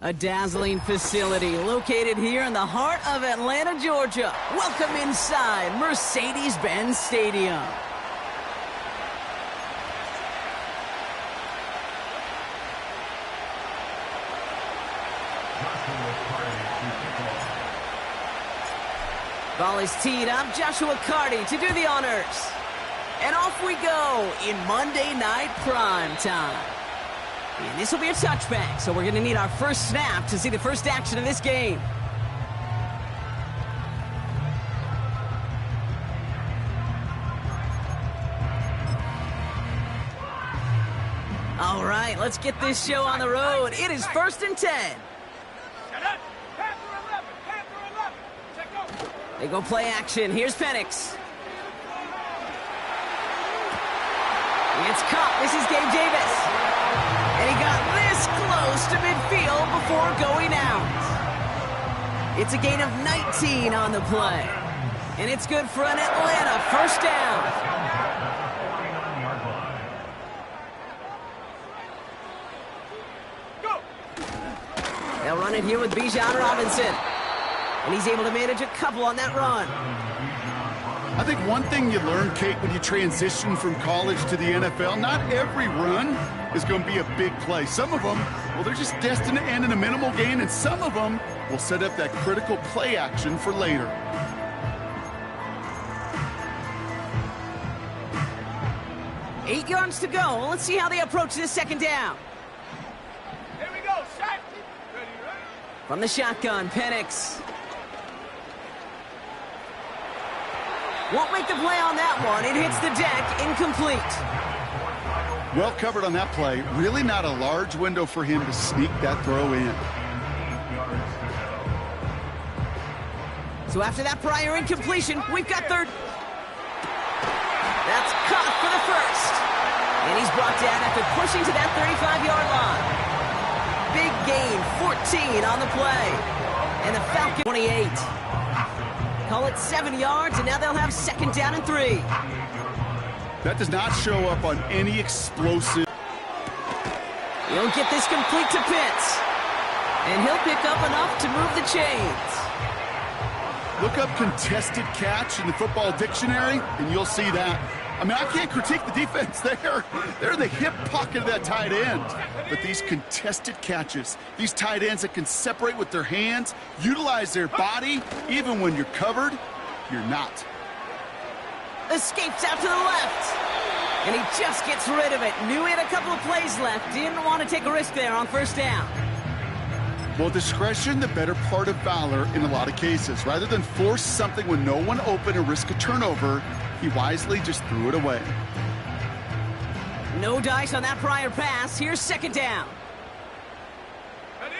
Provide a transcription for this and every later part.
A dazzling facility located here in the heart of Atlanta, Georgia. Welcome inside Mercedes-Benz Stadium. Ball is teed up. Joshua Carty to do the honors. And off we go in Monday Night Prime Time. And this will be a touchback, so we're going to need our first snap to see the first action of this game. All right, let's get this show on the road. It is 1st and 10. They go play action. Here's Penix. It's caught. This is Gabe Davis. And he got this close to midfield before going out. It's a gain of 19 on the play. And it's good for an Atlanta first down. They'll run it here with Bijan Robinson. And he's able to manage a couple on that run. I think one thing you learn, Kate, when you transition from college to the NFL, not every run is going to be a big play. Some of them, well, they're just destined to end in a minimal gain, and some of them will set up that critical play action for later. Eight yards to go. Let's see how they approach this second down. Here we go, shot. Ready? From the shotgun, Penix. Won't make the play on that one. It hits the deck, incomplete. Well covered on that play. Really not a large window for him to sneak that throw in. So after that prior incompletion, we've got third. That's caught for the first. And he's brought down after pushing to that 35-yard line. Big gain, 14 on the play. And the Falcons 28. Call it 7 yards, and now they'll have second down and 3. That does not show up on any explosive. He'll get this complete to Pitts. And he'll pick up enough to move the chains. Look up contested catch in the football dictionary, and you'll see that. I mean, I can't critique the defense there. They're in the hip pocket of that tight end. But these contested catches, these tight ends that can separate with their hands, utilize their body, even when you're covered, you're not. Escapes out to the left. And he just gets rid of it. Knew he had a couple of plays left. Didn't want to take a risk there on first down. Well, discretion, the better part of valor in a lot of cases. Rather than force something when no one open and risk a turnover, he wisely just threw it away. No dice on that prior pass. Here's second down. Ready?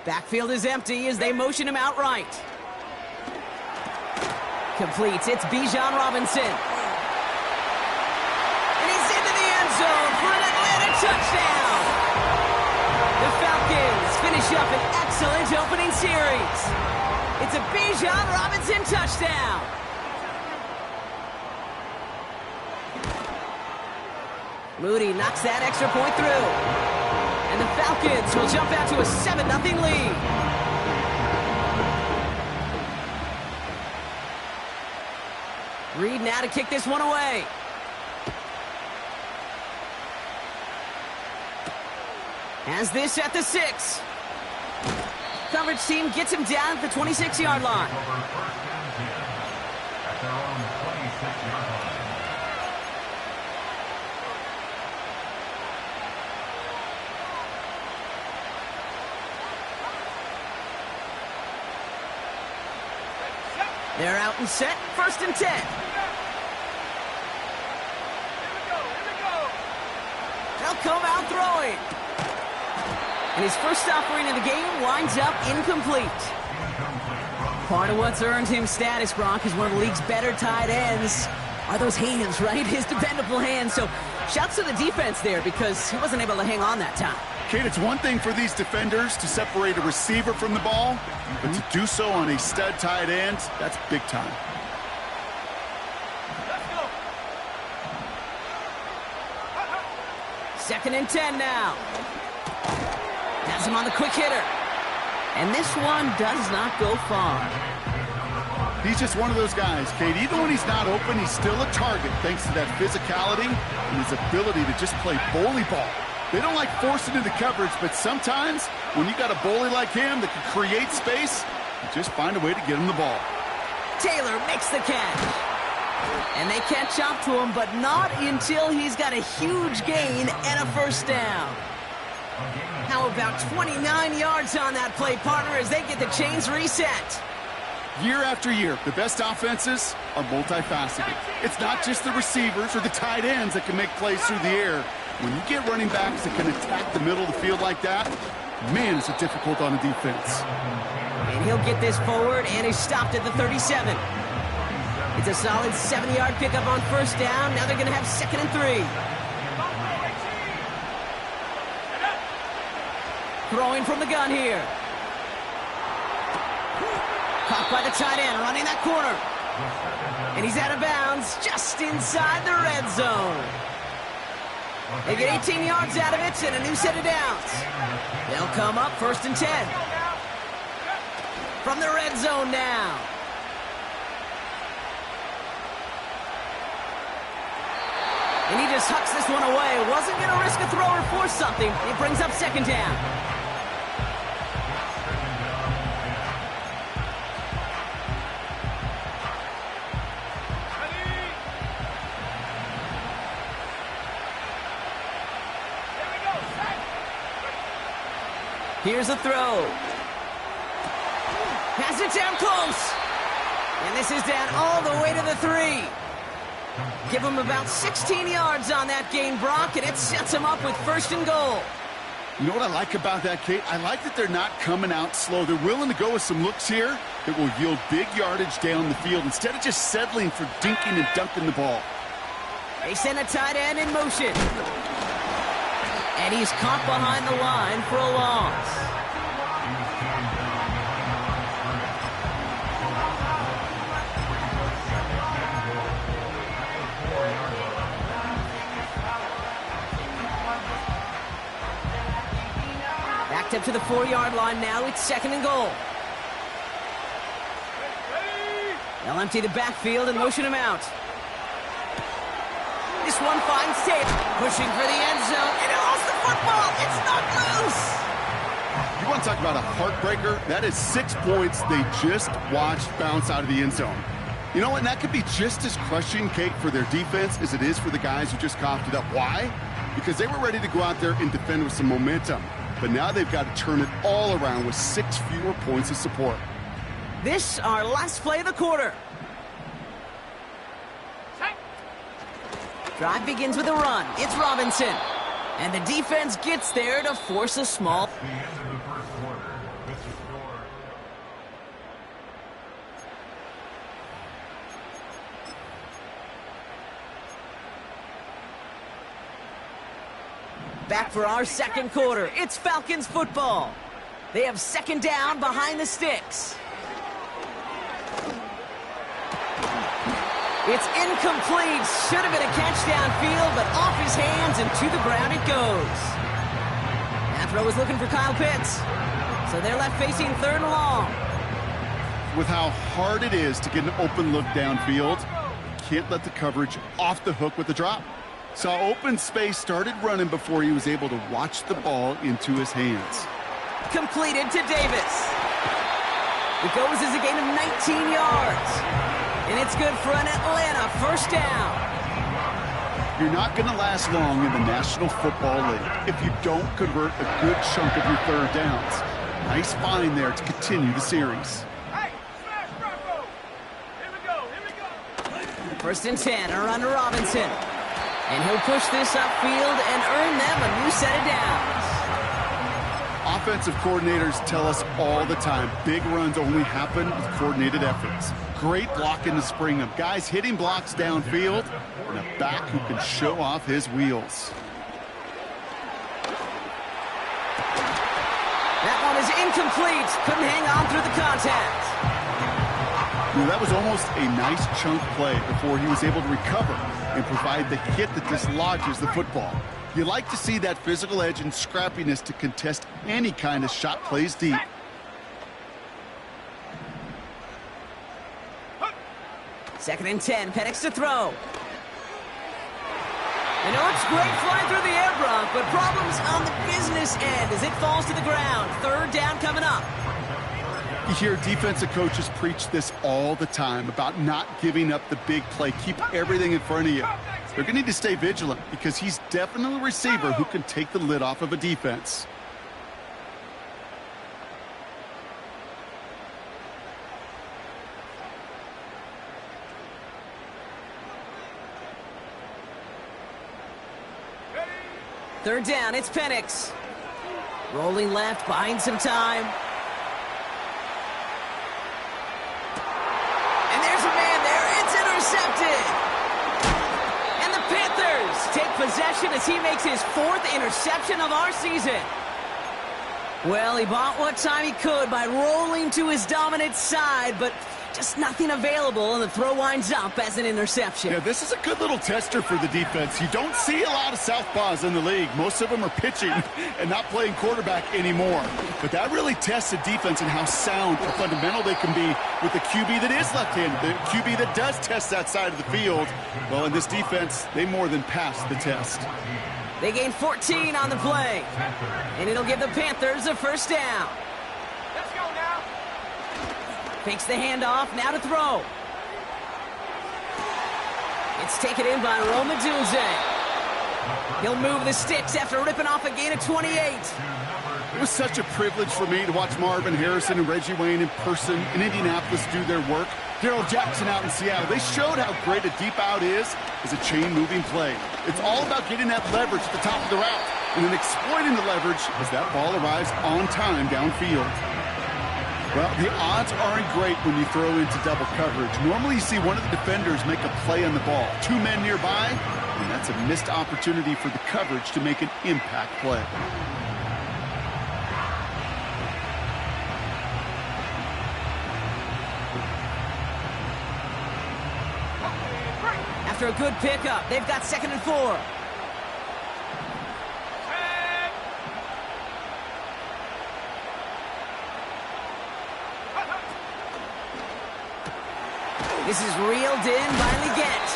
Backfield is empty as they motion him outright. Completes. It's Bijan Robinson. And he's into the end zone for an Atlanta touchdown. The Falcons finish up an excellent opening series. It's a Bijan Robinson touchdown. Moody knocks that extra point through. And the Falcons will jump out to a 7-0 lead. Reed now to kick this one away. Has this at the 6. Coverage team gets him down at the 26-yard line. They're out and set, 1st and 10. Here we go. They'll come out throwing. And his first offering of the game winds up incomplete. Part of what's earned him status, Brock, is one of the league's better tight ends. Are those hands, right? His dependable hands. So shouts to the defense there because he wasn't able to hang on that time. Kate, it's one thing for these defenders to separate a receiver from the ball, but to do so on a stud tight end, that's big time. Let's go. 2nd and 10 now. Has him on the quick hitter. And this one does not go far. He's just one of those guys, Kate. Even when he's not open, he's still a target thanks to that physicality and his ability to just play bully ball. They don't like forcing into coverage, but sometimes when you got a bully like him that can create space, you just find a way to get him the ball. Taylor makes the catch. And they catch up to him, but not until he's got a huge gain and a first down. How about 29 yards on that play, partner, as they get the chains reset? Year after year, the best offenses are multifaceted. It's not just the receivers or the tight ends that can make plays through the air. When you get running backs that can attack the middle of the field like that, man, is it difficult on the defense. And he'll get this forward, and he's stopped at the 37. It's a solid 70-yard pickup on first down. Now they're going to have 2nd and 3. Throwing from the gun here. Caught by the tight end, running that corner. And he's out of bounds, just inside the red zone. They get 18 yards out of it and a new set of downs. They'll come up 1st and 10. From the red zone now. And he just hucks this one away. Wasn't going to risk a throw or force something. It brings up 2nd down. Here's a throw. Has it down close. And this is down all the way to the 3. Give him about 16 yards on that gain, Brock, and it sets him up with 1st and goal. You know what I like about that, Kate? I like that they're not coming out slow. They're willing to go with some looks here that will yield big yardage down the field instead of just settling for dinking and dunking the ball. They send a tight end in motion. And he's caught behind the line for a loss. Backed up to the 4-yard line now. It's 2nd and goal. They'll empty the backfield and motion him out. This one finds Taylor, pushing for the end zone, and he lost the football. It's not loose. You want to talk about a heartbreaker? That is 6 points they just watched bounce out of the end zone. You know what? And that could be just as crushing, Kate, for their defense as it is for the guys who just coughed it up. Why? Because they were ready to go out there and defend with some momentum. But now they've got to turn it all around with 6 fewer points of support. This, our last play of the quarter. Drive begins with a run. It's Robinson. And the defense gets there to force a small. The end of the first quarter. Mr. Score. Back for our 2nd quarter. It's Falcons football. They have 2nd down behind the sticks. It's incomplete. Should have been a catch downfield, but off his hands and to the ground it goes. That throw was looking for Kyle Pitts. So they're left facing 3rd and long. With how hard it is to get an open look downfield, can't let the coverage off the hook with the drop. Saw open space, started running before he was able to watch the ball into his hands. Completed to Davis. It goes as a gain of 19 yards. And it's good for an Atlanta 1st down. You're not going to last long in the National Football League if you don't convert a good chunk of your 3rd downs. Nice find there to continue the series. Hey, smash Bronco! Here we go, here we go. 1st and 10, a run to Robinson. And he'll push this upfield and earn them a new set of downs. Offensive coordinators tell us all the time, big runs only happen with coordinated efforts. Great blocking to spring them. Guys hitting blocks downfield, and a back who can show off his wheels. That one is incomplete. Couldn't hang on through the contact. You know, that was almost a nice chunk play before he was able to recover and provide the hit that dislodges the football. You like to see that physical edge and scrappiness to contest any kind of shot plays deep. Second and 10. Penix to throw. I know it's great flying through the air, Brock, but problems on the business end as it falls to the ground. Third down coming up. You hear defensive coaches preach this all the time about not giving up the big play. Keep everything in front of you. They're going to need to stay vigilant because he's definitely a receiver who can take the lid off of a defense. Third down, it's Penix. Rolling left, buying some time. And there's a man there. It's intercepted. And the Panthers take possession as he makes his 4th interception of our season. Well, he bought what time he could by rolling to his dominant side, but just nothing available, and the throw winds up as an interception. Yeah, this is a good little tester for the defense. You don't see a lot of southpaws in the league. Most of them are pitching and not playing quarterback anymore. But that really tests the defense and how sound or fundamental they can be with the QB that is left-handed, the QB that does test that side of the field. Well, in this defense, they more than passed the test. They gain 14 on the play, and it'll give the Panthers a first down. Let's go now. Fakes the handoff, now to throw. It's taken in by Roma Dunze. He'll move the sticks after ripping off a gain of 28. It was such a privilege for me to watch Marvin Harrison and Reggie Wayne in person in Indianapolis do their work. Darrell Jackson out in Seattle. They showed how great a deep out is as a chain-moving play. It's all about getting that leverage at the top of the route and then exploiting the leverage as that ball arrives on time downfield. Well, the odds aren't great when you throw into double coverage. Normally you see one of the defenders make a play on the ball. 2 men nearby, and that's a missed opportunity for the coverage to make an impact play. After a good pickup, they've got 2nd and 4. This is reeled in by Leggett.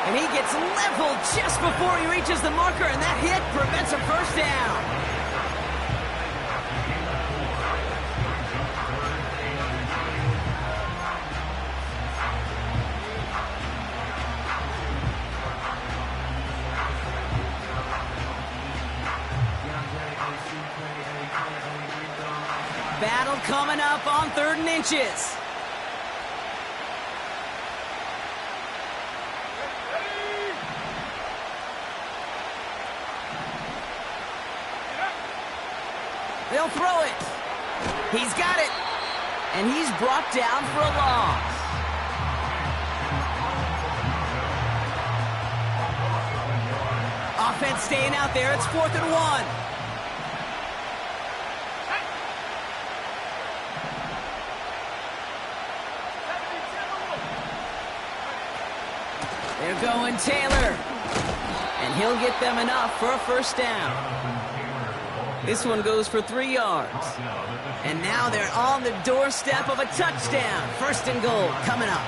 And he gets leveled just before he reaches the marker, and that hit prevents a first down. Battle coming up on 3rd and inches. They'll throw it. He's got it. And he's brought down for a loss. Offense staying out there. It's 4th and 1. They're going Taylor. And he'll get them enough for a first down. This one goes for 3 yards. And now they're on the doorstep of a touchdown. 1st and goal coming up.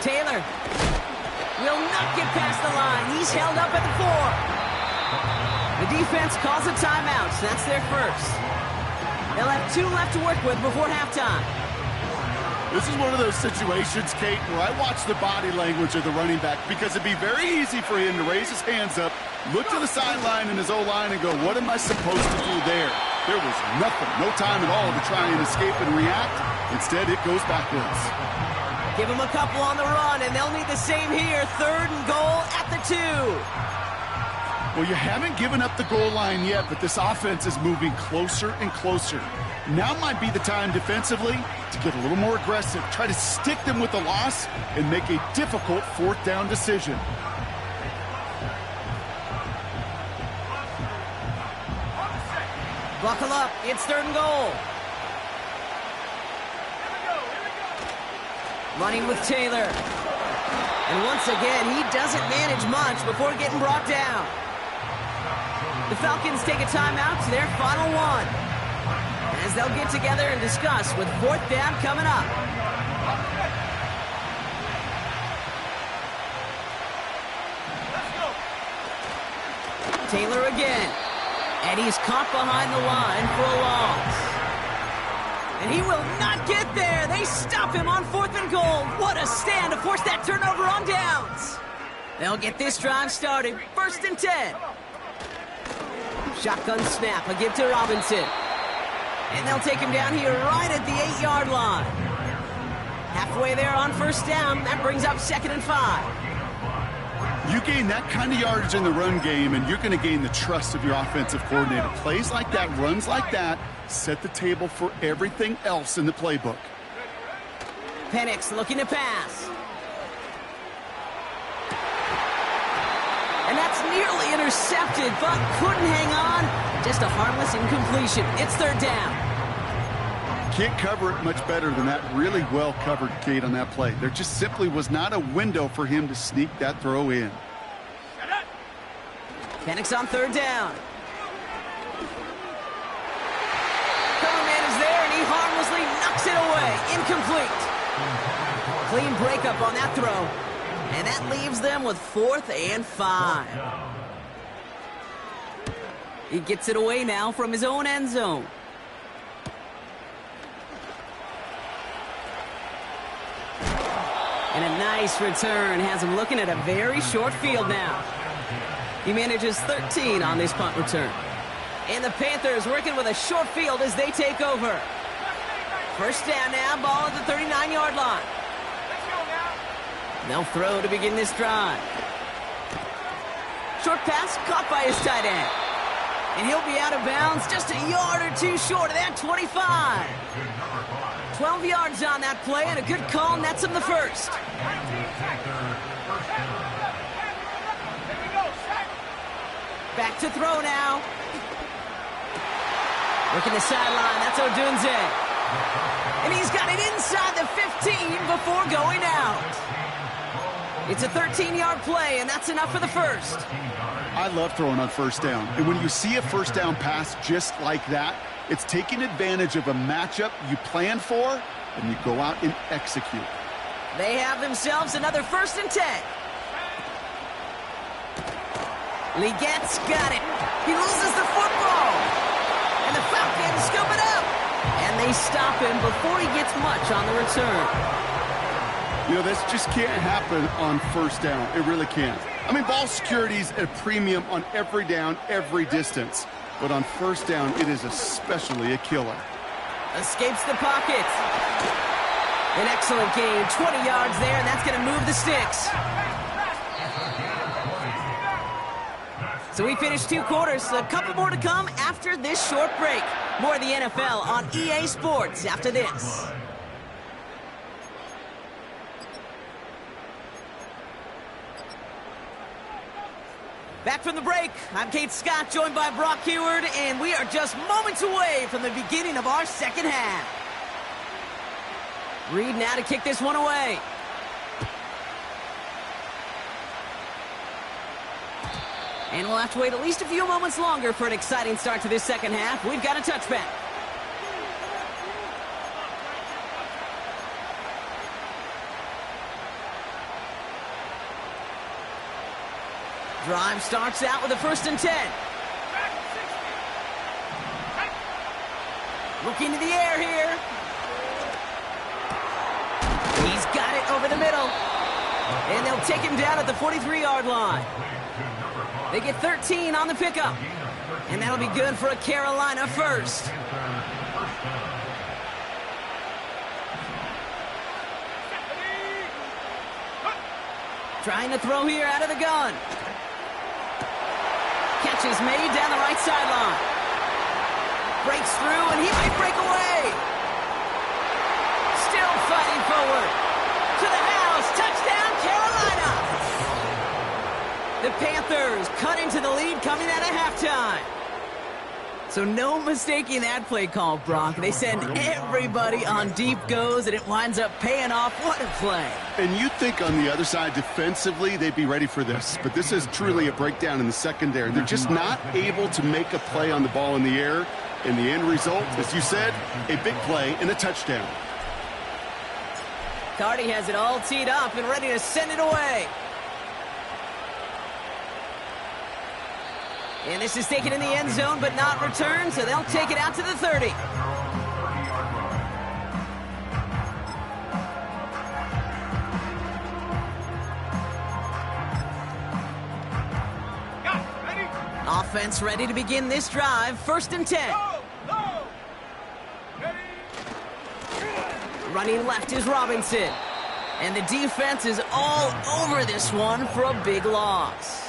Taylor will not get past the line. He's held up at the 4. The defense calls a timeout, so that's their first. They'll have 2 left to work with before halftime. This is one of those situations, Kate, where I watch the body language of the running back because it'd be very easy for him to raise his hands up, look to the sideline in his O-line and go, what am I supposed to do there? There was nothing, no time at all to try and escape and react. Instead, it goes backwards. Give them a couple on the run, and they'll need the same here. 3rd and goal at the 2. Well, you haven't given up the goal line yet, but this offense is moving closer and closer. Now might be the time defensively to get a little more aggressive, try to stick them with the loss, and make a difficult 4th down decision. Buckle up. It's 3rd and goal. Running with Taylor. And once again, he doesn't manage much before getting brought down. The Falcons take a timeout to their final one, as they'll get together and discuss with fourth down coming up. Taylor again. And he's caught behind the line for a loss. And he will not get there. They stop him on 4th and goal. What a stand to force that turnover on downs. They'll get this drive started. 1st and 10. Shotgun snap, a give to Robinson. And they'll take him down here right at the 8-yard line. Halfway there on 1st down. That brings up 2nd and 5. You gain that kind of yardage in the run game, and you're going to gain the trust of your offensive coordinator. Plays like that, runs like that, set the table for everything else in the playbook. Penix looking to pass. And that's nearly intercepted, but couldn't hang on. Just a harmless incompletion. It's 3rd down. Can't cover it much better than that. Really well covered, Kate, on that play. There just simply was not a window for him to sneak that throw in. Penix on 3rd down. Cover man is there, and he harmlessly knocks it away. Incomplete. Clean breakup on that throw. And that leaves them with 4th and 5. He gets it away now from his own end zone. And a nice return has him looking at a very short field now. He manages 13 on this punt return. And the Panthers working with a short field as they take over. 1st down now, ball at the 39-yard line. They'll throw to begin this drive. Short pass caught by his tight end. And he'll be out of bounds just a yard or two short of that 25. 12 yards on that play, and a good call nets him the first. Back to throw now. Working the sideline, that's Odunze. And he's got it inside the 15 before going out. It's a 13-yard play, and that's enough for the first. I love throwing on 1st down. And when you see a 1st down pass just like that, it's taking advantage of a matchup you plan for, and you go out and execute. They have themselves another 1st and 10. Legette's got it. He loses the football. And the Falcons scoop it up. And they stop him before he gets much on the return. You know, this just can't happen on 1st down. It really can't. I mean, ball security's at a premium on every down, every distance. But on 1st down, it is especially a killer. Escapes the pocket. An excellent game. 20 yards there, and that's going to move the sticks. So we finished 2 quarters. A couple more to come after this short break. More of the NFL on EA Sports after this. Back from the break, I'm Kate Scott, joined by Brock Heward, and we are just moments away from the beginning of our second half. Reed now to kick this one away. And we'll have to wait at least a few moments longer for an exciting start to this second half. We've got a touchback. Drive starts out with a 1st and 10. Looking to the air here. He's got it over the middle. And they'll take him down at the 43-yard line. They get 13 on the pickup. And that'll be good for a Carolina first. Trying to throw here out of the gun. Catch is made down the right sideline. Breaks through, and he might break away. Still fighting forward. To the house. Touchdown, Carolina. The Panthers cut into the lead coming out of halftime. So no mistaking that play call, Brock. They send everybody on deep goes, and it winds up paying off. What a play. And you'd think on the other side defensively they'd be ready for this. But this is truly a breakdown in the secondary. They're just not able to make a play on the ball in the air. And the end result, as you said, a big play and a touchdown. Cardi has it all teed up and ready to send it away. And this is taken in the end zone, but not returned, so they'll take it out to the 30. Offense ready to begin this drive. 1st and 10. Running left is Robinson. And the defense is all over this one for a big loss.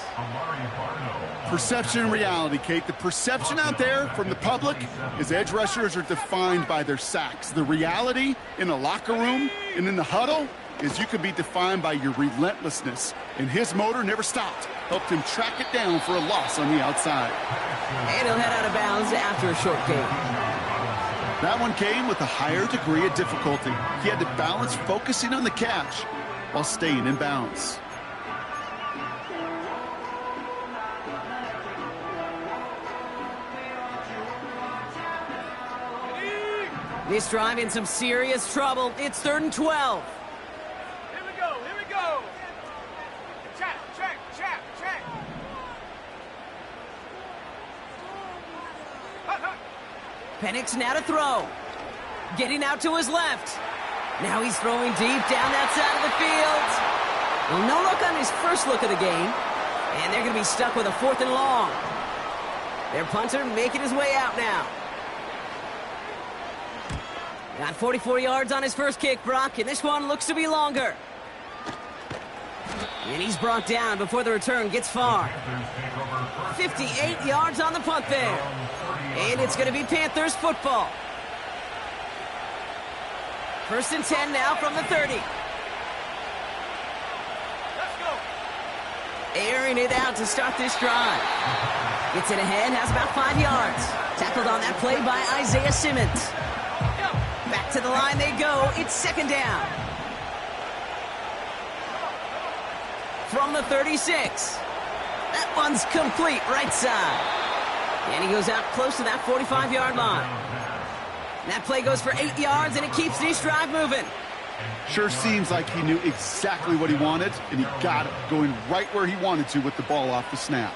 Perception and reality, Kate. The perception out there from the public is edge rushers are defined by their sacks. The reality in a locker room and in the huddle is you can be defined by your relentlessness. And his motor never stopped. Helped him track it down for a loss on the outside. And he'll head out of bounds after a short gain. That one came with a higher degree of difficulty. He had to balance focusing on the catch while staying in bounds. This drive in some serious trouble. It's 3rd and 12. Here we go, here we go. Check. Penix now to throw. Getting out to his left. Now he's throwing deep down that side of the field. Well, no look on his first look of the game. And they're going to be stuck with a 4th and long. Their punter making his way out now. Got 44 yards on his first kick, Brock, and this one looks to be longer. And he's brought down before the return gets far. 58 yards on the punt there. And it's going to be Panthers football. 1st and 10 now from the 30. Let's go. Airing it out to start this drive. Gets it ahead, has about 5 yards. Tackled on that play by Isaiah Simmons. Back to the line they go. It's 2nd down. From the 36. That one's complete right side. And he goes out close to that 45-yard line. That play goes for 8 yards, and it keeps this drive moving. Sure seems like he knew exactly what he wanted, and he got it, going right where he wanted to with the ball off the snap.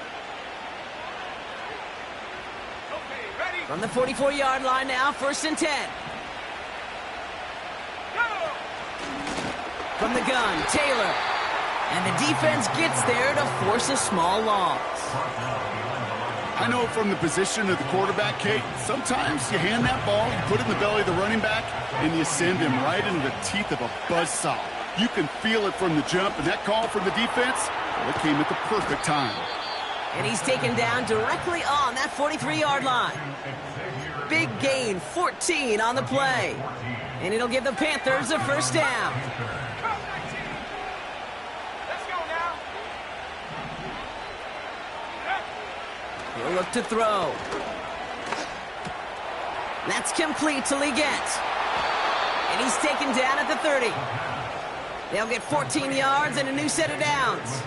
Okay, ready. From the 44-yard line now, 1st and 10. From the gun, Taylor. And the defense gets there to force a small loss. I know from the position of the quarterback, Kate, sometimes you hand that ball, you put it in the belly of the running back, and you send him right into the teeth of a buzzsaw. You can feel it from the jump, and that call from the defense, well, it came at the perfect time. And he's taken down directly on that 43-yard line. Big gain, 14 on the play. And it'll give the Panthers a 1st down. He'll look to throw. That's complete to Leggett. And he's taken down at the 30. They'll get 14 yards and a new set of downs.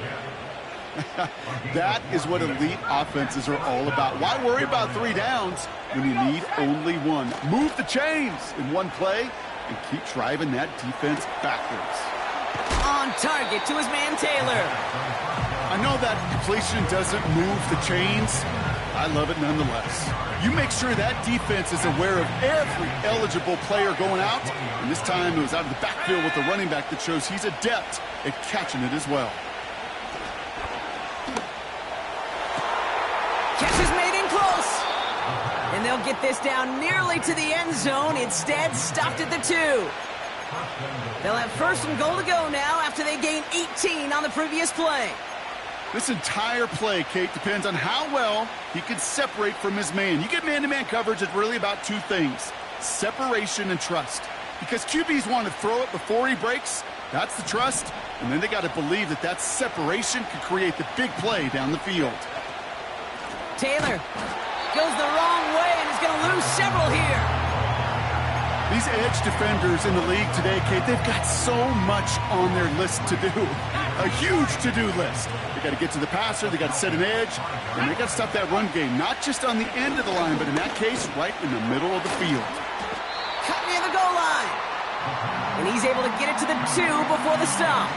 That is what elite offenses are all about. Why worry about 3 downs when you need only 1? Move the chains in one play and keep driving that defense backwards. On target to his man Taylor. I know that completion doesn't move the chains. I love it nonetheless. You make sure that defense is aware of every eligible player going out. And this time it was out of the backfield with the running back that shows he's adept at catching it as well. Catch is made in close. And they'll get this down nearly to the end zone. Instead, stopped at the 2. They'll have 1st and goal to go now after they gain 18 on the previous play. This entire play, Kate, depends on how well he can separate from his man. You get man-to-man coverage, it's really about 2 things, separation and trust. Because QBs want to throw it before he breaks, that's the trust, and then they got to believe that that separation can create the big play down the field. Taylor goes the wrong way lose several here. These edge defenders in the league today, Kate, they've got so much on their list to do. A huge to-do list. They got to get to the passer, they got to set an edge, and they got to stop that run game, not just on the end of the line, but in that case, right in the middle of the field. Cut near the goal line. And he's able to get it to the 2 before the stop.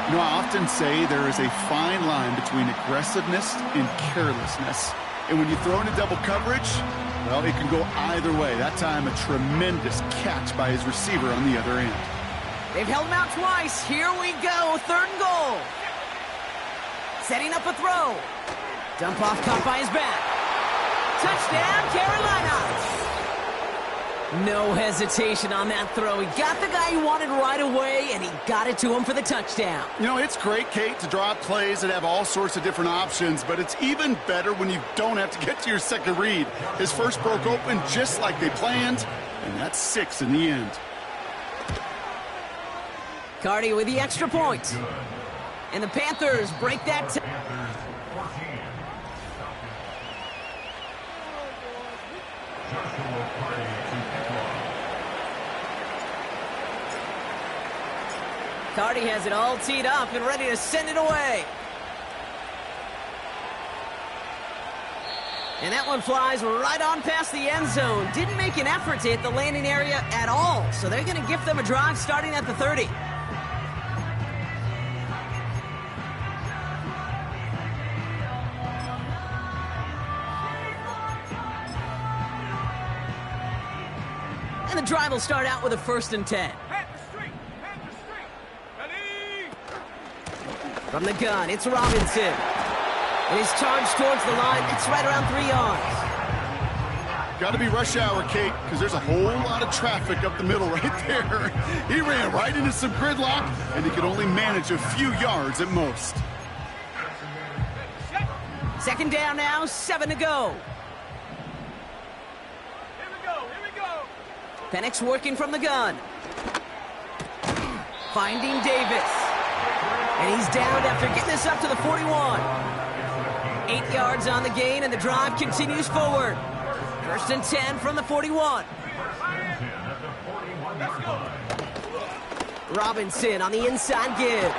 You know, I often say there is a fine line between aggressiveness and carelessness. And when you throw into double coverage, well, it can go either way. That time, a tremendous catch by his receiver on the other end. They've held him out twice. Here we go, 3rd and goal. Setting up a throw. Dump off caught by his back. Touchdown, Carolina. No hesitation on that throw. He got the guy he wanted right away, and he got it to him for the touchdown. You know, it's great, Kate, to draw up plays that have all sorts of different options, but it's even better when you don't have to get to your second read. His first broke open just like they planned, and that's 6 in the end. Cardi with the extra point. And the Panthers break that. Panthers 14. Joshua Cardi to kickoff. Cardi has it all teed up and ready to send it away. And that one flies right on past the end zone. Didn't make an effort to hit the landing area at all. So they're going to give them a drive starting at the 30. And the drive will start out with a 1st and 10. Ready? From the gun, it's Robinson. And he's charged towards the line. It's right around 3 yards. Got to be rush hour, Kate, because there's a whole lot of traffic up the middle right there. He ran right into some gridlock, and he could only manage a few yards at most. 2nd down now, 7 to go. Here we go. Penix working from the gun. Finding Davis. And he's down after getting this up to the 41. 8 yards on the gain, and the drive continues forward. 1st and 10 from the 41. Robinson on the inside give.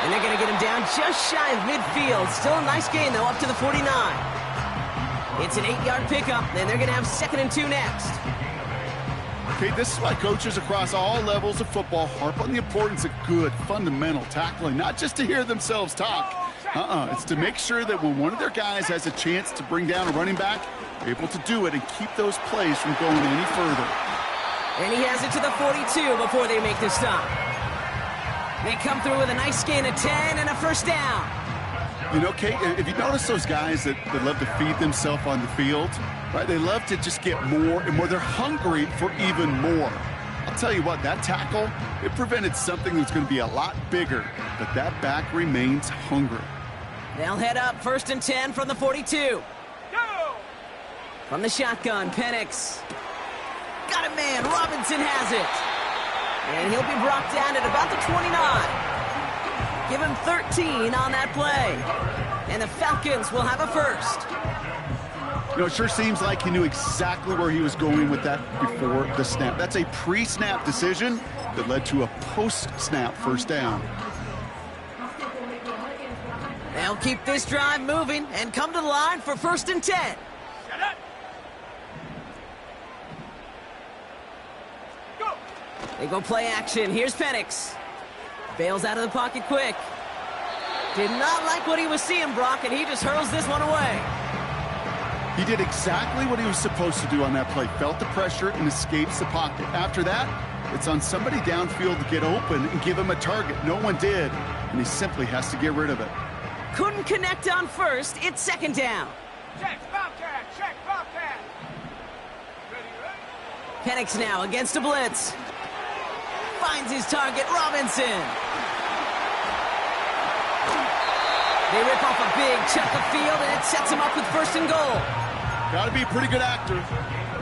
And they're going to get him down just shy of midfield. Still a nice gain, though, up to the 49. It's an 8-yard pickup, and they're going to have 2nd and 2 next. Okay, this is why coaches across all levels of football harp on the importance of good, fundamental tackling, not just to hear themselves talk. It's to make sure that when one of their guys has a chance to bring down a running back, they're able to do it and keep those plays from going any further. And he has it to the 42 before they make the stop. They come through with a nice gain of 10 and a 1st down. You know, Kate, if you notice those guys that love to feed themselves on the field, right? They love to just get more and more. They're hungry for even more. I'll tell you what, that tackle, it prevented something that's going to be a lot bigger, but that back remains hungry. They'll head up 1st and 10 from the 42. Go! From the shotgun, Penix. Got it, man. Robinson has it. And he'll be brought down at about the 29. Give him 13 on that play. And the Falcons will have a 1st. You know, it sure seems like he knew exactly where he was going with that before the snap. That's a pre-snap decision that led to a post-snap 1st down. They'll keep this drive moving and come to the line for 1st and 10. Shut up! Go! They go play action. Here's Penix. Bails out of the pocket quick. Did not like what he was seeing, Brock, and he just hurls this one away. He did exactly what he was supposed to do on that play. Felt the pressure and escapes the pocket. After that, it's on somebody downfield to get open and give him a target. No one did, and he simply has to get rid of it. Couldn't connect on 1st. It's 2nd down. Check, Bobcat! Check, Bobcat! Ready? Penix now against a blitz. Finds his target, Robinson. They rip off a big chunk of field, and it sets him up with 1st and goal. Got to be a pretty good actor.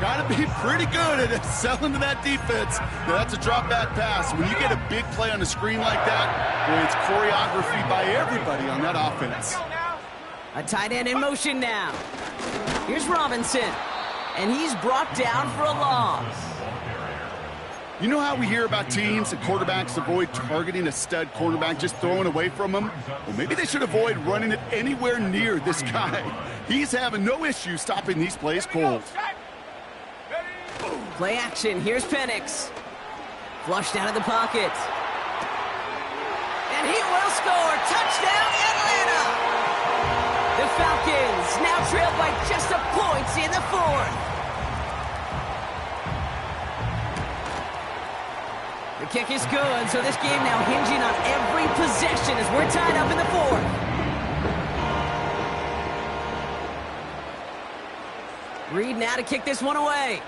Got to be pretty good at selling to that defense. Now, that's a drop-back pass. When you get a big play on the screen like that, boy, it's choreography by everybody on that offense. A tight end in motion now. Here's Robinson, and he's brought down for a loss. You know how we hear about teams and quarterbacks avoid targeting a stud cornerback, just throwing away from him? Well, maybe they should avoid running it anywhere near this guy. He's having no issue stopping these plays cold. Play action. Here's Penix. Flushed out of the pocket. And he will score. Touchdown, Atlanta! The Falcons now trail by just a point in the fourth. The kick is good, so this game now hinging on every possession as we're tied up in the fourth. Reed now to kick this one away.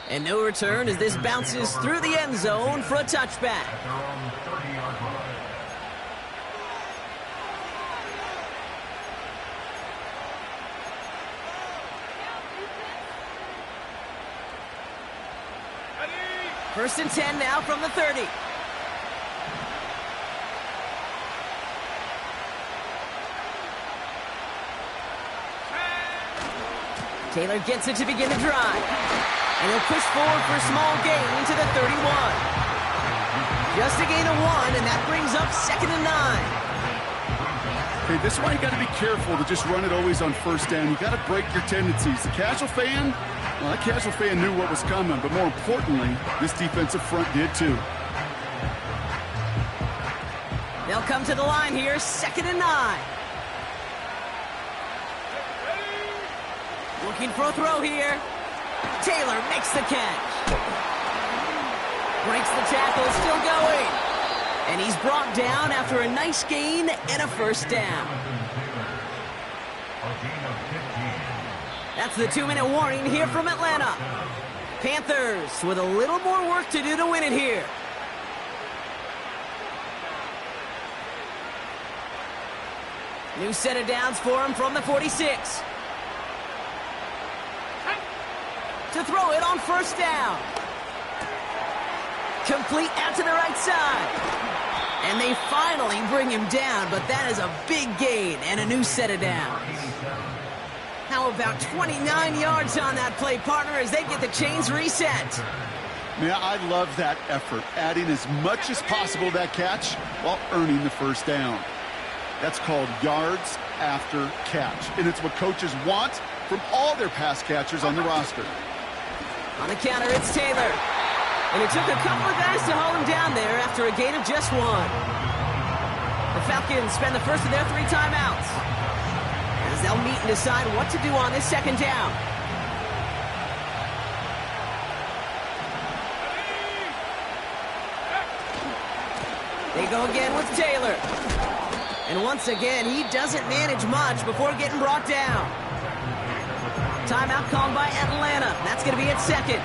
And no return as this bounces through the end zone for a touchback. At their own 30-yard line. First and 10 now from the 30. Taylor gets it to begin the drive. And he'll push forward for a small gain to the 31. Just a gain of 1, and that brings up 2nd and 9. Okay, this is why you got to be careful to just run it always on first down. You got to break your tendencies. The casual fan, well, that casual fan knew what was coming, but more importantly, this defensive front did too. They'll come to the line here, 2nd and 9. Looking for a throw here. Taylor makes the catch. Breaks the tackle, still going. And he's brought down after a nice gain and a first down. That's the 2-minute warning here from Atlanta. Panthers with a little more work to do to win it here. New set of downs for him from the 46. To throw it on first down. Complete out to the right side. And they finally bring him down, but that is a big gain and a new set of downs. How about 29 yards on that play, partner, as they get the chains reset? Man, I love that effort, adding as much as possible to that catch while earning the first down. That's called yards after catch, and it's what coaches want from all their pass catchers on the roster. On the counter, it's Taylor. And it took a couple of guys to haul him down there after a gain of just 1. The Falcons spend the first of their 3 timeouts as they'll meet and decide what to do on this 2nd down. They go again with Taylor. And once again, he doesn't manage much before getting brought down. Timeout called by Atlanta. That's going to be its 2nd.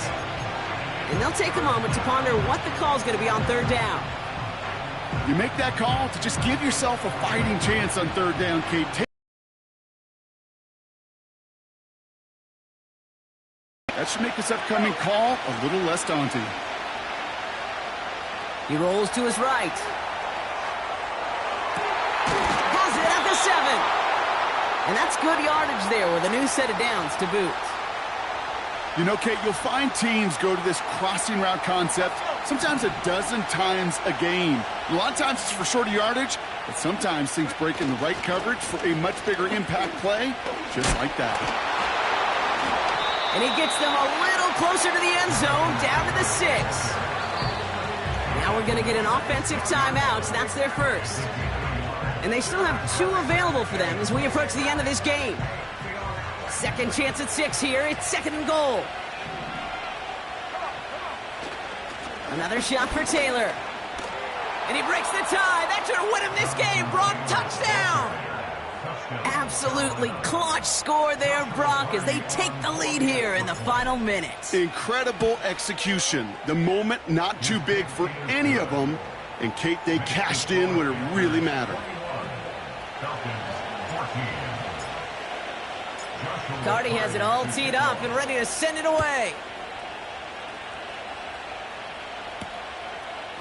And they'll take a moment to ponder what the call is going to be on 3rd down. You make that call to just give yourself a fighting chance on 3rd down, Kate. That should make this upcoming call a little less daunting. He rolls to his right. Has it at the 7. And that's good yardage there with a new set of downs to boot. You know, Kate, you'll find teams go to this crossing route concept sometimes a dozen times a game. A lot of times it's for shorter yardage, but sometimes things break in the right coverage for a much bigger impact play, just like that. And he gets them a little closer to the end zone, down to the 6. Now we're going to get an offensive timeout, so that's their first. And they still have 2 available for them as we approach the end of this game. Second chance at 6 here. It's 2nd and goal. Another shot for Taylor. And he breaks the tie. That should win him this game. Brock, touchdown. Absolutely clutch score there, Brock, as they take the lead here in the final minute. Incredible execution. The moment not too big for any of them. And, Kate, they cashed in when it really mattered. Cardi has it all teed up and ready to send it away.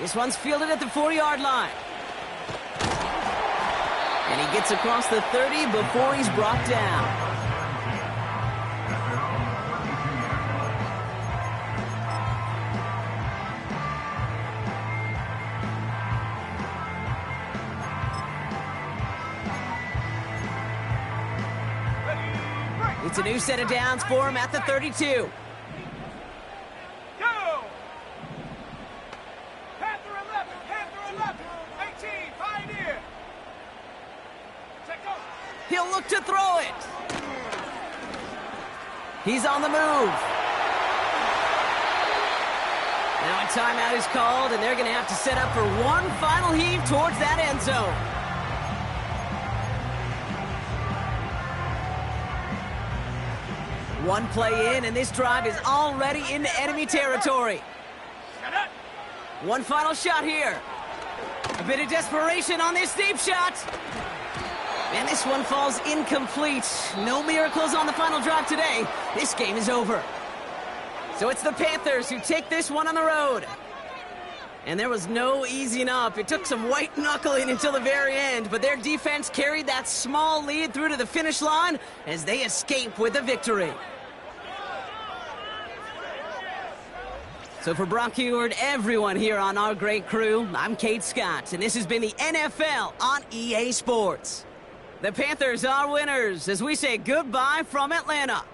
This one's fielded at the 4-yard line. And he gets across the 30 before he's brought down. It's a new set of downs for him at the 32. Go! Panther 11, 18, Pioneer. Check off. He'll look to throw it. He's on the move. Now a timeout is called, and they're going to have to set up for one final heave towards that end zone. One play in, and this drive is already into enemy territory. One final shot here. A bit of desperation on this deep shot. And this one falls incomplete. No miracles on the final drive today. This game is over. So it's the Panthers who take this one on the road. And there was no easing up. It took some white knuckling until the very end, but their defense carried that small lead through to the finish line as they escape with a victory. So for Brock Heward, everyone here on our great crew, I'm Kate Scott, and this has been the NFL on EA Sports. The Panthers are winners as we say goodbye from Atlanta.